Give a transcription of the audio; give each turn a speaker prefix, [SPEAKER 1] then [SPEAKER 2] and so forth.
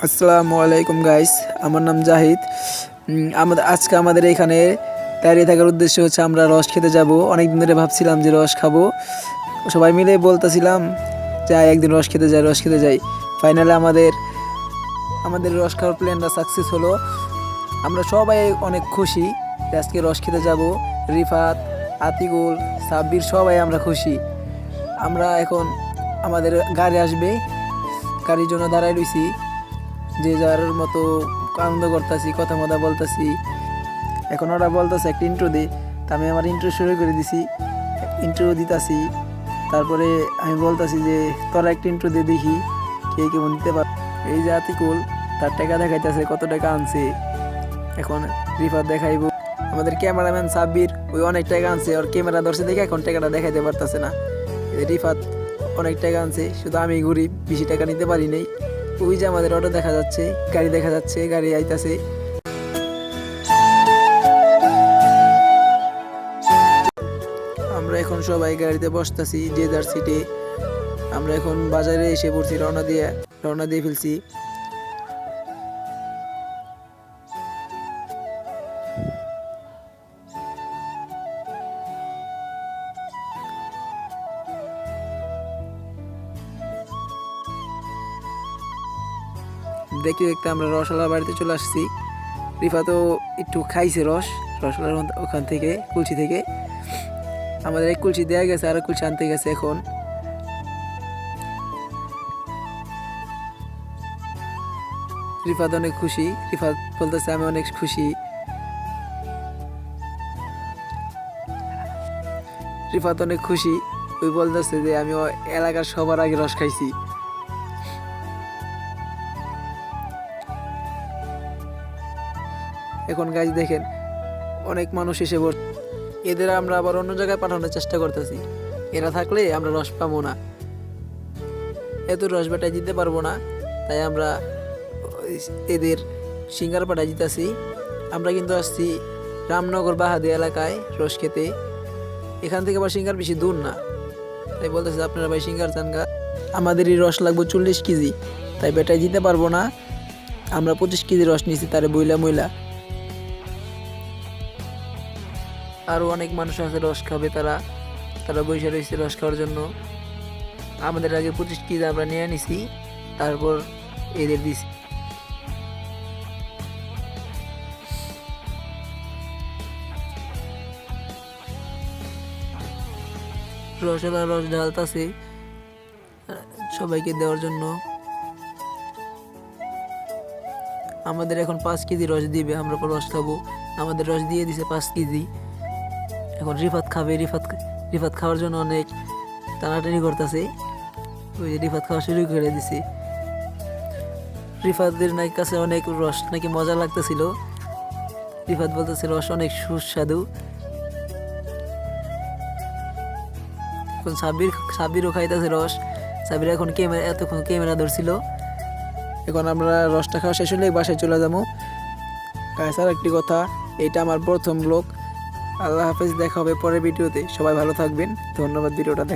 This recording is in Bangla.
[SPEAKER 1] আসসালামু আলাইকুম গাইস, আমার নাম জাহিদ। আজকে আমাদের এখানে দাঁড়িয়ে থাকার উদ্দেশ্য হচ্ছে আমরা রস খেতে যাব। অনেকদিন ধরে ভাবছিলাম যে রস খাবো, সবাই মিলে বলতেছিলাম যাই একদিন রস খেতে যাই। ফাইনালি আমাদের রস খাওয়ার প্ল্যানটা সাকসেস হলো। আমরা সবাই অনেক খুশি যে আজকে রস খেতে যাব। রিফাত, আতিকুল, সাব্বির সবাই আমরা খুশি। আমরা এখন আমাদের গাড়ি আসবে, গাড়ির জন্য দাঁড়ায় রয়েছি, যে যার মতো আনন্দ করতেছি, কথা মতো বলতেছি। এখন ওরা বলতেছে একটা ইন্ট্রো দে, তা আমি আমার ইন্ট্রো শুরু করে দিছি, ইন্ট্রো দিতেছি। তারপরে আমি বলতেছি যে তোরা একটা ইন্ট্রো দিয়ে দেখি কে কেমন দিতে পার। এই যে আতিকুল, তার টাকা দেখাইতেছে কত টাকা আনছে। এখন রিফাত দেখাইব। আমাদের ক্যামেরাম্যান সাব্বির ওই অনেক টাকা আনছে, ওর ক্যামেরা ধরছে দেখে এখন টাকাটা দেখাইতে পারতেছে না। রিফাত অনেক টাকা আনছে, শুধু আমি গরিব, বেশি টাকা নিতে পারি নাই। ওই যে আমাদের অটো দেখা যাচ্ছে, গাড়ি দেখা যাচ্ছে, গাড়ি আইতাছে। আমরা এখন সবাই গাড়িতে বসতেছি, যে যার সিটে। আমরা এখন বাজারে এসে পড়ছি, রওনা দিয়ে ফেলছি। দেখতে দেখতে আমরা রসলার বাড়িতে চলে আসছি। রিফা তো একটু খাইছে রসলার ওখান থেকে, কুলসি থেকে। আমাদের এক কুলসি দেওয়া গেছে, আর এক কুলসি আনতে গেছে। এখন রিফাত অনেক খুশি, রিফাত বলতেছে আমি অনেক খুশি। রিফাত অনেক খুশি, ওই বলতেছে যে আমি এলাকার সবার আগে রস খাইছি। এখন গাছ দেখেন অনেক মানুষ এসে পড়ছে। এদের আমরা আবার অন্য জায়গায় পাঠানোর চেষ্টা করতেছি। এরা থাকলে আমরা রস পাবো না, এত রস বেটায় দিতে পারবো না। তাই আমরা এদের সিঙ্গার পাঠায় দিতেছি। আমরা কিন্তু আসছি রামনগর বাহাদি এলাকায় রস খেতে। এখান থেকে আবার সিঙ্গার বেশি দূর না, তাই বলতেছে আপনারা ভাই সিঙ্গার চান গা। আমাদের এই রস লাগবে 40 কেজি, তাই বেটায় দিতে পারবো না। আমরা 25 কেজি রস নিয়েছি, তারে ময়লা। আরও অনেক মানুষ আছে রস খাবে, তারা বসে রয়েছে রস খাওয়ার জন্য। আমাদের আগে 25 কেজি আমরা নিয়ে নিছি, তারপর এদের দিছি। রস ঢালতাছে সবাইকে দেওয়ার জন্য। আমাদের এখন 5 কেজি রস দিবে, আমরা রস খাবো। আমাদের রস দিয়ে দিছে 5 কেজি। এখন রিফাত খাবে, রিফাত খাওয়ার জন্য অনেক টানাটানি করতেছে। ওই যে রিফাত খাওয়া শুরু করে দিছে। রিফাতের কাছে অনেক রস নাকি মজা লাগতেছিল। রিফাত বলতেছে রস অনেক সুস্বাদু। এখন সাব্বিরও খাইতেছে রস। সাব্বির এখন এতক্ষণ ক্যামেরা ধরছিল। এখন আমরা রসটা খাওয়া শেষ হলে বাসায় চলে যাবো। আর একটি কথা, এটা আমার প্রথম ব্লগ। আল্লাহ হাফেজ, দেখা হবে পরের ভিডিওতে। সবাই ভালো থাকবেন, ধন্যবাদ ভিডিওটা দেখা।